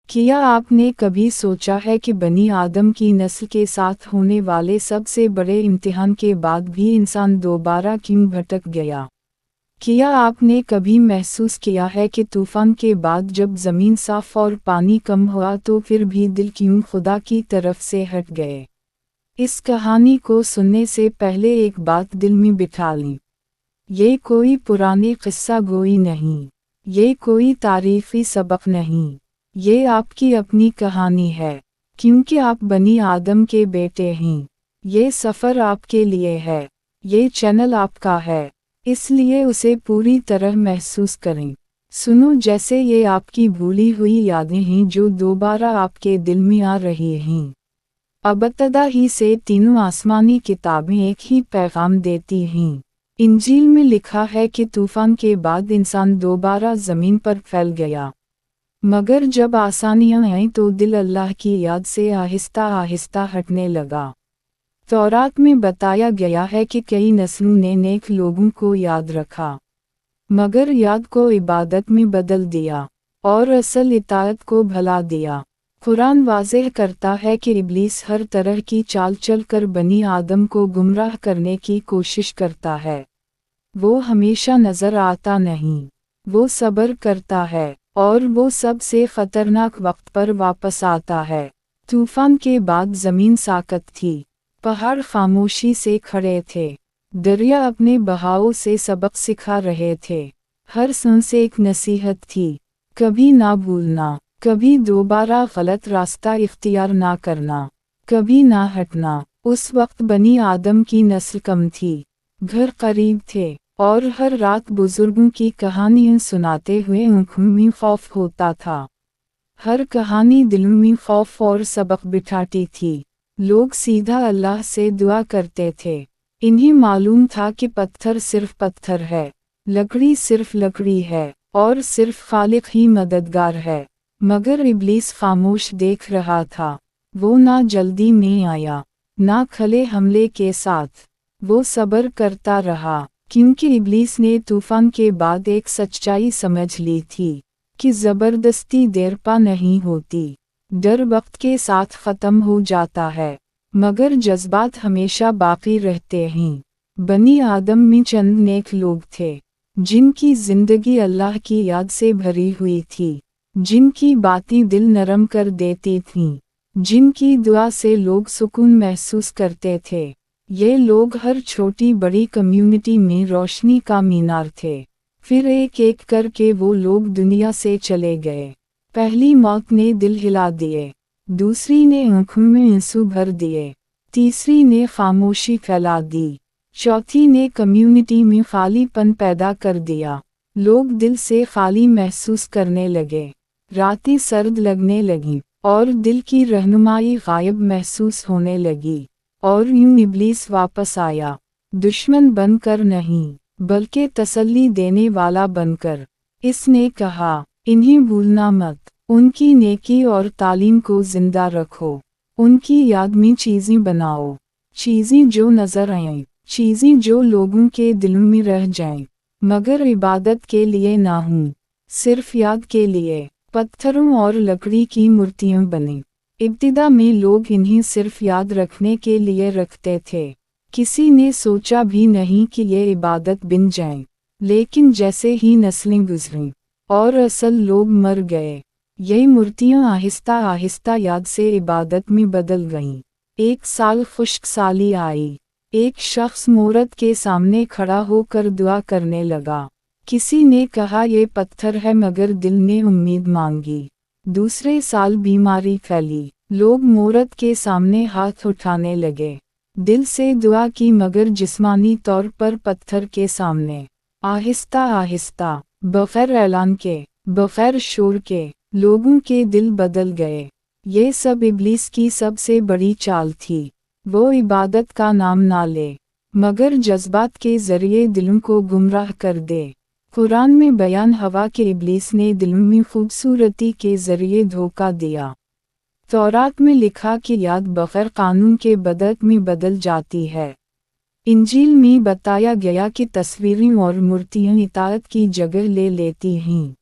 क्या आपने कभी सोचा है कि बनी आदम की नस्ल के साथ होने वाले सबसे बड़े इम्तिहान के बाद भी इंसान दोबारा क्यों भटक गया? क्या आपने कभी महसूस किया है कि तूफान के बाद जब ज़मीन साफ और पानी कम हुआ तो फिर भी दिल क्यों खुदा की तरफ से हट गए? इस कहानी को सुनने से पहले एक बात दिल में बिठा लें। ये कोई पुरानी किस्सा गोई नहीं, ये कोई तारीफी सबक नहीं, ये आपकी अपनी कहानी है, क्योंकि आप बनी आदम के बेटे हैं। ये सफ़र आपके लिए है, ये चैनल आपका है, इसलिए उसे पूरी तरह महसूस करें। सुनो जैसे ये आपकी भूली हुई यादें हैं जो दोबारा आपके दिल में आ रही हैं। अब इब्तिदा ही से तीनों आसमानी किताबें एक ही पैगाम देती हैं। इंजील में लिखा है कि तूफान के बाद इंसान दोबारा ज़मीन पर फैल गया, मगर जब आसानियाँ आईं तो दिल अल्लाह की याद से आहिस्ता आहिस्ता हटने लगा। तौरात में बताया गया है कि कई नस्लों ने नेक लोगों को याद रखा, मगर याद को इबादत में बदल दिया और असल इताअत को भुला दिया। कुरान वाज़ेह करता है कि इब्लीस हर तरह की चाल चल कर बनी आदम को गुमराह करने की कोशिश करता है। वो हमेशा नज़र आता नहीं, वो सब्र करता है और वो सबसे ख़तरनाक वक्त पर वापस आता है। तूफान के बाद ज़मीन साकत थी, पहाड़ खामोशी से खड़े थे, दरिया अपने बहाव से सबक सिखा रहे थे। हर सांस एक नसीहत थी, कभी ना भूलना, कभी दोबारा गलत रास्ता इख्तियार ना करना, कभी ना हटना। उस वक्त बनी आदम की नस्ल कम थी, घर करीब थे और हर रात बुजुर्गों की कहानियाँ सुनाते हुए आँखों में खौफ होता था। हर कहानी दिलों में खौफ और सबक बिठाती थी। लोग सीधा अल्लाह से दुआ करते थे। इन्हें मालूम था कि पत्थर सिर्फ पत्थर है, लकड़ी सिर्फ लकड़ी है और सिर्फ खालिक ही मददगार है। मगर इब्लीस खामोश देख रहा था। वो ना जल्दी में आया, ना खले हमले के साथ। वो सब्र करता रहा, क्योंकि इब्लीस ने तूफान के बाद एक सच्चाई समझ ली थी कि ज़बरदस्ती देरपा नहीं होती। डर वक्त के साथ ख़त्म हो जाता है, मगर जज्बात हमेशा बाकी रहते हैं। बनी आदम में चंद नेक लोग थे, जिनकी ज़िंदगी अल्लाह की याद से भरी हुई थी, जिनकी बातें दिल नरम कर देती थीं, जिनकी दुआ से लोग सुकून महसूस करते थे। ये लोग हर छोटी बड़ी कम्युनिटी में रोशनी का मीनार थे। फिर एक एक करके वो लोग दुनिया से चले गए। पहली मौत ने दिल हिला दिए, दूसरी ने आँखों में आंसू भर दिए, तीसरी ने खामोशी फैला दी, चौथी ने कम्युनिटी में खालीपन पैदा कर दिया। लोग दिल से खाली महसूस करने लगे, रातें सर्द लगने लगीं और दिल की रहनुमाई गायब महसूस होने लगी। और यूं इब्लीस वापस आया, दुश्मन बनकर नहीं, बल्कि तसल्ली देने वाला बनकर। इसने कहा, इन्हें भूलना मत, उनकी नेकी और तालीम को जिंदा रखो, उनकी याद में चीज़ें बनाओ, चीज़ें जो नज़र आएं, चीज़ें जो लोगों के दिलों में रह जाएं, मगर इबादत के लिए ना हों, सिर्फ याद के लिए। पत्थरों और लकड़ी की मूर्तियाँ बने। इब्तिदा में लोग इन्हें सिर्फ याद रखने के लिए रखते थे। किसी ने सोचा भी नहीं कि ये इबादत बन जाएं। लेकिन जैसे ही नस्लें गुजरीं और असल लोग मर गए, ये मूर्तियाँ आहिस्ता आहिस्ता याद से इबादत में बदल गईं। एक साल खुश्क साली आई, एक शख्स मूरत के सामने खड़ा होकर दुआ करने लगा। किसी ने कहा ये पत्थर है, मगर दिल ने उम्मीद मांगी। दूसरे साल बीमारी फैली, लोग मूरत के सामने हाथ उठाने लगे, दिल से दुआ की, मगर जिस्मानी तौर पर पत्थर के सामने। आहिस्ता आहिस्ता, बग़ैर ऐलान के, बग़ैर शोर के, लोगों के दिल बदल गए। ये सब इब्लीस की सबसे बड़ी चाल थी। वो इबादत का नाम ना ले, मगर जज्बात के ज़रिए दिलों को गुमराह कर दे। कुरान में बयान हवा कि इब्लीस ने दिलों में खूबसूरती के ज़रिए धोखा दिया। तौरात में लिखा कि याद बग़ैर कानून के बदत में बदल जाती है। इंजील में बताया गया कि तस्वीरें और मूर्तियाँ इताअत की जगह ले लेती हैं।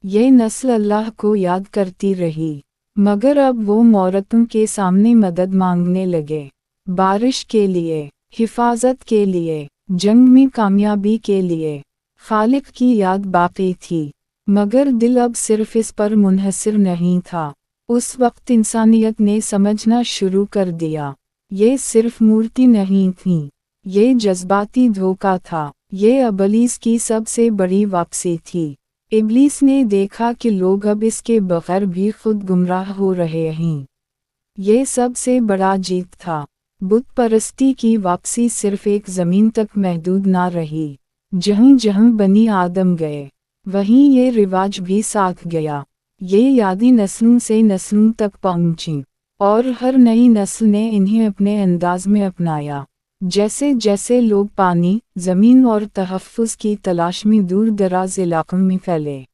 ये नस्ल अल्लाह को याद करती रही, मगर अब वो औरतों के सामने मदद मांगने लगे, बारिश के लिए, हिफाजत के लिए, जंग में कामयाबी के लिए। खालिक की याद बाकी थी, मगर दिल अब सिर्फ इस पर मुनहसिर नहीं था। उस वक्त इंसानियत ने समझना शुरू कर दिया, ये सिर्फ मूर्ति नहीं थी, ये जज्बाती धोखा था, ये इब्लीस की सबसे बड़ी वापसी थी। इब्लीस ने देखा कि लोग अब इसके बगैर भी खुद गुमराह हो रहे हैं। ये सबसे बड़ा जीत था। बुत परस्ती की वापसी सिर्फ एक ज़मीन तक महदूद ना रही। जहाँ जहाँ बनी आदम गए, वहीं ये रिवाज भी साथ गया। ये यादें नस्लों से नस्लों तक पहुँची, और हर नई नस्ल ने इन्हें अपने अंदाज में अपनाया। जैसे जैसे लोग पानी, ज़मीन और तहफ़्फ़ुज़ की तलाश में दूर दराज इलाक़ों में फैले,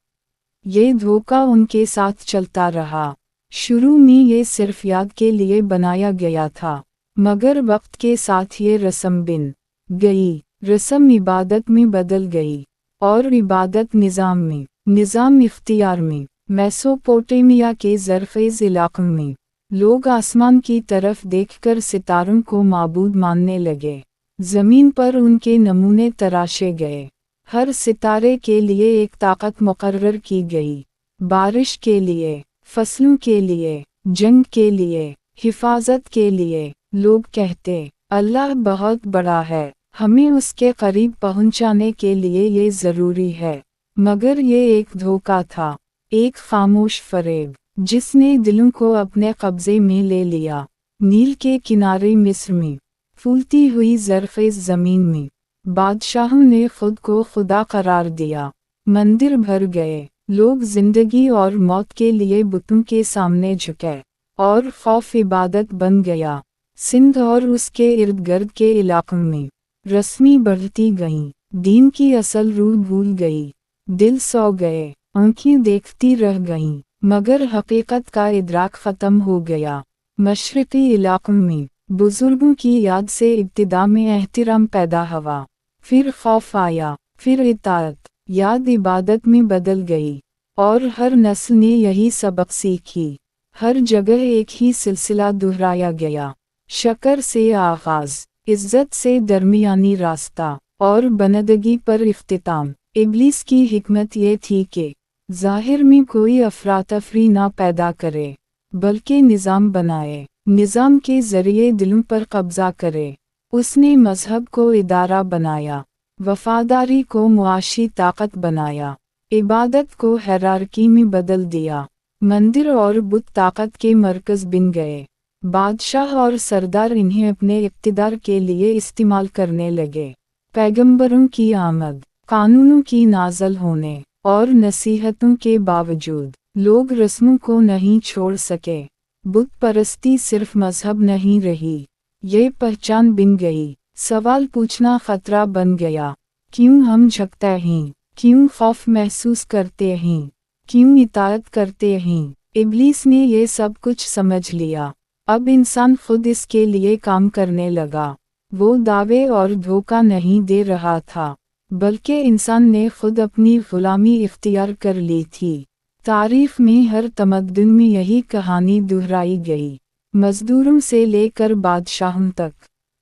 ये धोखा उनके साथ चलता रहा। शुरू में ये सिर्फ याद के लिए बनाया गया था, मगर वक्त के साथ ये रस्म बन गई। रस्म इबादत में बदल गई, और इबादत निज़ाम में, निज़ाम इख्तियार में। मेसोपोटामिया के ज़रख़ेज़ इलाक़ों में लोग आसमान की तरफ देखकर सितारों को माबूद मानने लगे। ज़मीन पर उनके नमूने तराशे गए। हर सितारे के लिए एक ताकत मुकर्रर की गई, बारिश के लिए, फसलों के लिए, जंग के लिए, हिफाजत के लिए। लोग कहते, अल्लाह बहुत बड़ा है, हमें उसके करीब पहुंचाने के लिए ये ज़रूरी है। मगर ये एक धोखा था, एक खामोश फरेब, जिसने दिलों को अपने कब्ज़े में ले लिया। नील के किनारे मिस्र में, फूलती हुई ज़रख़ेज़ ज़मीन में, बादशाहों ने खुद को खुदा करार दिया। मंदिर भर गए, लोग ज़िंदगी और मौत के लिए बुतों के सामने झुके, और खौफ इबादत बन गया। सिंध और उसके इर्द गिर्द के इलाक़ों में रस्मी बढ़ती गईं, दीन की असल रूह भूल गई। दिल सो गए, आँखें देखती रह गईं, मगर हकीकत का इदराक ख़त्म हो गया। मशरिक़ी इलाक़ों में बुज़ुर्गों की याद से इब्तिदा में एहतिराम पैदा हुआ, फिर खौफ आया, फिर इताअत। याद इबादत में बदल गई, और हर नस्ल ने यही सबक सीखी। हर जगह एक ही सिलसिला दोहराया गया, शक्र से आगाज़, इज़्ज़त से दरमियानी रास्ता, और बंदगी पर इख्तिताम। इब्लीस की हिकमत ये थी कि ज़ाहिर में कोई अफरा-तफरी ना पैदा करे, बल्कि निज़ाम बनाए, निज़ाम के ज़रिए दिलों पर कब्ज़ा करे। उसने मज़हब को इदारा बनाया, वफ़ादारी को मुआशी ताकत बनाया, इबादत को हायरार्की में बदल दिया। मंदिर और बुत ताकत के मरकज़ बन गए। बादशाह और सरदार इन्हें अपने इक़्तिदार के लिए इस्तेमाल करने लगे। पैगंबरों की आमद, कानूनों की नाज़ल होने, और नसीहतों के बावजूद लोग रस्मों को नहीं छोड़ सके। बुत परस्ती सिर्फ मज़हब नहीं रही, ये पहचान बन गई। सवाल पूछना ख़तरा बन गया, क्यों हम झुकते हैं, क्यों खौफ महसूस करते हैं, क्यों इताअत करते हैं। इब्लीस ने ये सब कुछ समझ लिया। अब इंसान खुद इसके लिए काम करने लगा। वो दावे और धोखा नहीं दे रहा था, बल्कि इंसान ने खुद अपनी ग़ुलामी इख्तियार कर ली थी। तारीख़ में हर तमद्दुन में यही कहानी दोहराई गई। मज़दूरों से लेकर बादशाहों तक,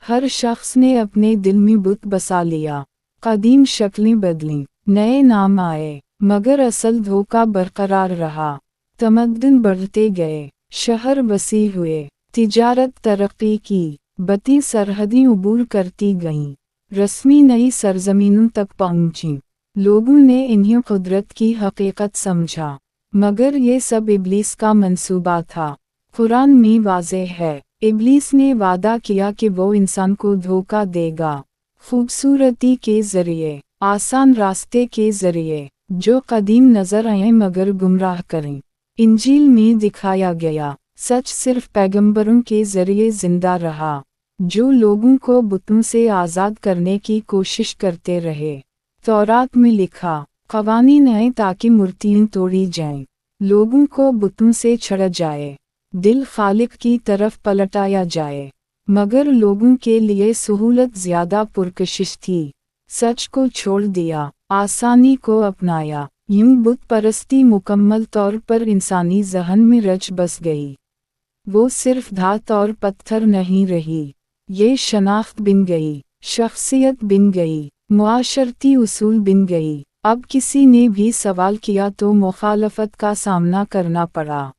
हर शख्स ने अपने दिल में बुत बसा लिया। कदीम शक्लें बदलीं, नए नाम आए, मगर असल धोखा बरकरार रहा। तमद्दुन बढ़ते गए, शहर वसी हुए, तिजारत तरक्की की, बती सरहदें उबूर करती गईं, रस्मी नई सरजमीनों तक पहुँचीं। लोगों ने इन्हें कुदरत की हकीकत समझा, मगर ये सब इब्लीस का मंसूबा था। कुरान में वाज़ेह है, इब्लीस ने वादा किया कि वो इंसान को धोखा देगा, खूबसूरती के ज़रिए, आसान रास्ते के ज़रिए, जो कदीम नज़र आए मगर गुमराह करें। इंजील में दिखाया गया सच सिर्फ पैगंबरों के ज़रिए ज़िंदा रहा, जो लोगों को बुतों से आज़ाद करने की कोशिश करते रहे। तौरात में लिखा, क़वानीन आए ताकि मूर्तियाँ तोड़ी जाएं, लोगों को बुतों से छड़ा जाए, दिल खालिक की तरफ पलटाया जाए। मगर लोगों के लिए सहूलत ज़्यादा पुरकशिश थी। सच को छोड़ दिया, आसानी को अपनाया। यूं बुत परस्ती मुकम्मल तौर पर इंसानी जहन में रच बस गई। वो सिर्फ धात और पत्थर नहीं रही, ये शनाख्त बन गई, शख्सियत बन गई, मुआशरती उसूल बन गई। अब किसी ने भी सवाल किया तो मुखालफत का सामना करना पड़ा।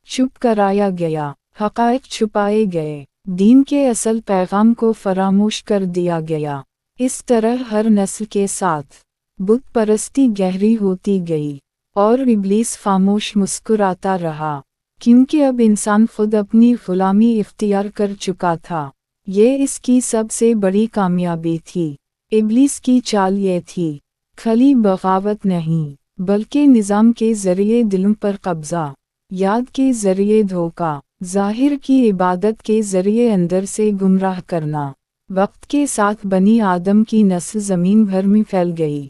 चुप कराया गया, हक़ाइक़ छुपाए गए, दीन के असल पैगाम को फरामोश कर दिया गया। इस तरह हर नस्ल के साथ बुत परस्ती गहरी होती गई और इब्लीस खामोश मुस्कुराता रहा, क्योंकि अब इंसान खुद अपनी गुलामी इख्तियार कर चुका था। ये इसकी सबसे बड़ी कामयाबी थी। इब्लीस की चाल ये थी, खली बगावत नहीं, बल्कि निज़ाम के ज़रिए दिलों पर कब्ज़ा, याद के ज़रिए धोखा, ज़ाहिर की इबादत के ज़रिए अंदर से गुमराह करना। वक्त के साथ बनी आदम की नस्ल ज़मीन भर में फैल गई,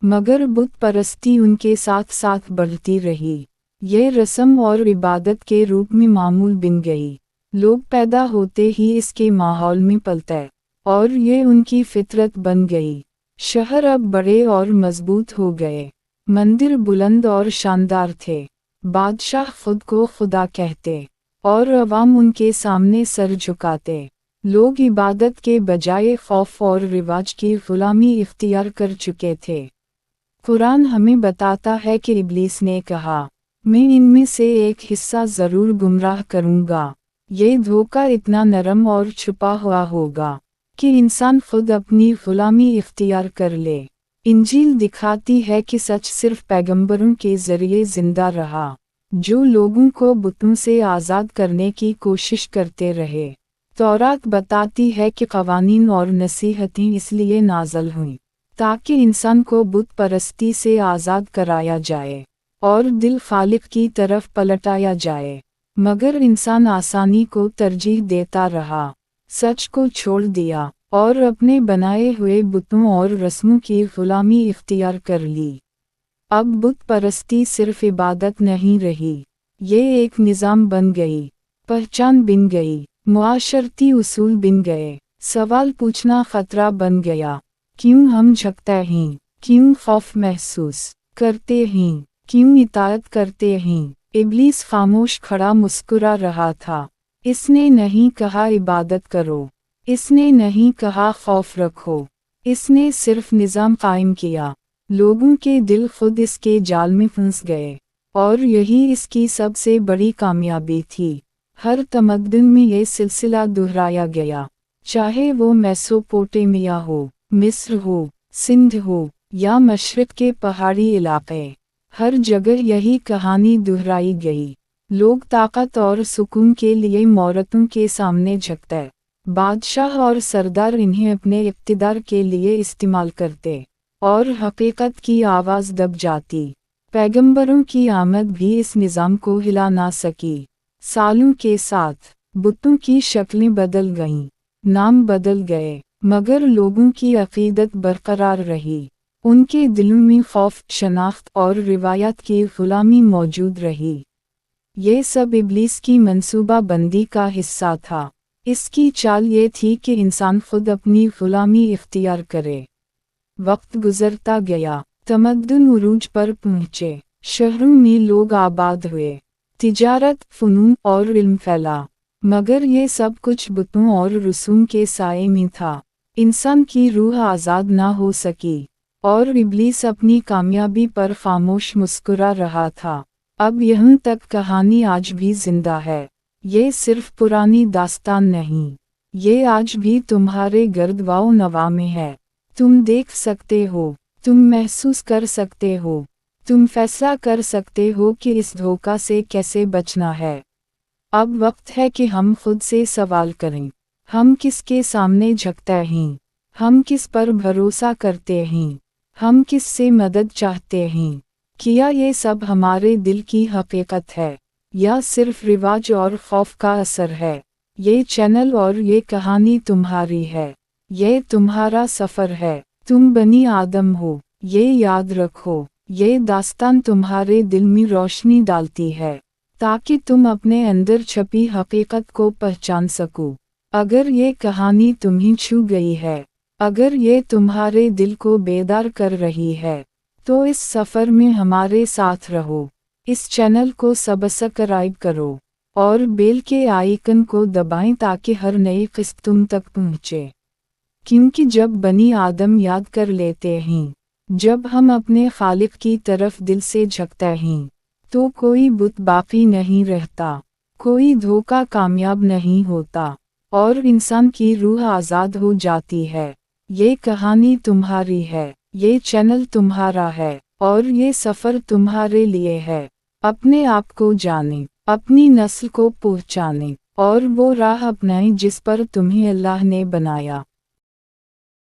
मगर बुत परस्ती उनके साथ साथ बढ़ती रही। ये रस्म और इबादत के रूप में मामूल बन गई। लोग पैदा होते ही इसके माहौल में पलते और ये उनकी फितरत बन गई। शहर अब बड़े और मजबूत हो गए, मंदिर बुलंद और शानदार थे, बादशाह खुद को खुदा कहते और अवाम उनके सामने सर झुकाते। लोग इबादत के बजाय खौफ और रिवाज की गुलामी इख्तियार कर चुके थे। कुरान हमें बताता है कि इब्लीस ने कहा, मैं इनमें से एक हिस्सा ज़रूर गुमराह करूँगा। ये धोखा इतना नरम और छुपा हुआ होगा कि इंसान खुद अपनी गुलामी इख्तियार कर ले। इंजील दिखाती है कि सच सिर्फ पैगंबरों के ज़रिए ज़िंदा रहा, जो लोगों को बुतों से आज़ाद करने की कोशिश करते रहे। तौरात बताती है कि क़वानीन और नसीहतें इसलिए नाज़िल हुईं ताकि इंसान को बुत परस्ती से आज़ाद कराया जाए और दिल खालिक की तरफ पलटाया जाए। मगर इंसान आसानी को तरजीह देता रहा, सच को छोड़ दिया और अपने बनाए हुए बुतों और रस्मों की गुलामी इख्तियार कर ली। अब बुत परस्ती सिर्फ इबादत नहीं रही, ये एक निज़ाम बन गई, पहचान बन गई, मुआशरती उसूल बन गए। सवाल पूछना ख़तरा बन गया, क्यों हम झुकते हैं, क्यों खौफ महसूस करते हैं, क्यों इताअत करते हैं। इब्लीस खामोश खड़ा मुस्कुरा रहा था। इसने नहीं कहा इबादत करो, इसने नहीं कहा खौफ रखो, इसने सिर्फ निज़ाम कायम किया। लोगों के दिल खुद इसके जाल में फंस गए और यही इसकी सबसे बड़ी कामयाबी थी। हर तमद्दुन में ये सिलसिला दोहराया गया, चाहे वो मेसोपोटामिया हो, मिस्र हो, सिंध हो या मशरिक़ के पहाड़ी इलाके। हर जगह यही कहानी दोहराई गई। लोग ताकत और सुकून के लिए मौरतों के सामने झुकते, बादशाह और सरदार इन्हें अपने इक़्तिदार के लिए इस्तेमाल करते और हकीकत की आवाज़ दब जाती। पैगंबरों की आमद भी इस निज़ाम को हिला ना सकी। सालों के साथ बुतों की शक्लें बदल गईं, नाम बदल गए, मगर लोगों की अक़ीदत बरकरार रही। उनके दिलों में खौफ, शनाख्त और रिवायत की गुलामी मौजूद रही। ये सब इब्लीस की मंसूबा बंदी का हिस्सा था। इसकी चाल ये थी कि इंसान खुद अपनी गुलामी इख्तियार करे। वक्त गुजरता गया, तमद्दुन उरूज पर पहुँचे, शहरों में लोग आबाद हुए, तिजारत, फ़नून और इल्म फैला। मगर ये सब कुछ बुतों और रसूम के साए में था। इंसान की रूह आज़ाद ना हो सकी और इब्लीस अपनी कामयाबी पर खामोश मुस्कुरा रहा था। अब यहाँ तक कहानी आज भी जिंदा है। ये सिर्फ पुरानी दास्तान नहीं, ये आज भी तुम्हारे गर्द वाओ नवा में है। तुम देख सकते हो, तुम महसूस कर सकते हो, तुम फैसला कर सकते हो कि इस धोखा से कैसे बचना है। अब वक्त है कि हम खुद से सवाल करें, हम किसके सामने झुकते हैं, हम किस पर भरोसा करते हैं, हम किस से मदद चाहते हैं। क्या ये सब हमारे दिल की हकीकत है या सिर्फ रिवाज और खौफ का असर है। ये चैनल और ये कहानी तुम्हारी है, ये तुम्हारा सफ़र है। तुम बनी आदम हो, ये याद रखो। ये दास्तान तुम्हारे दिल में रोशनी डालती है ताकि तुम अपने अंदर छपी हकीकत को पहचान सको। अगर ये कहानी तुम्हें छू गई है, अगर ये तुम्हारे दिल को बेदार कर रही है, تو اس سفر میں ہمارے ساتھ رہو۔ اس چینل کو سبسکرائب کرو اور بیل کے آئیکن کو دبائیں تاکہ ہر نئی قسط تم تک پہنچے۔ کیونکہ جب بنی آدم یاد کر لیتے ہیں، جب ہم اپنے خالق کی طرف دل سے جھکتے ہیں، تو کوئی بت باقی نہیں رہتا، کوئی دھوکہ کامیاب نہیں ہوتا، اور انسان کی روح آزاد ہو جاتی ہے۔ یہ کہانی تمہاری ہے، یہ چینل تمہارا ہے، اور یہ سفر تمہارے لیے ہے۔ اپنے آپ کو جانیں، اپنی نسل کو پہچانیں، اور وہ راہ اپنائیں جس پر تمہیں اللہ نے بنایا۔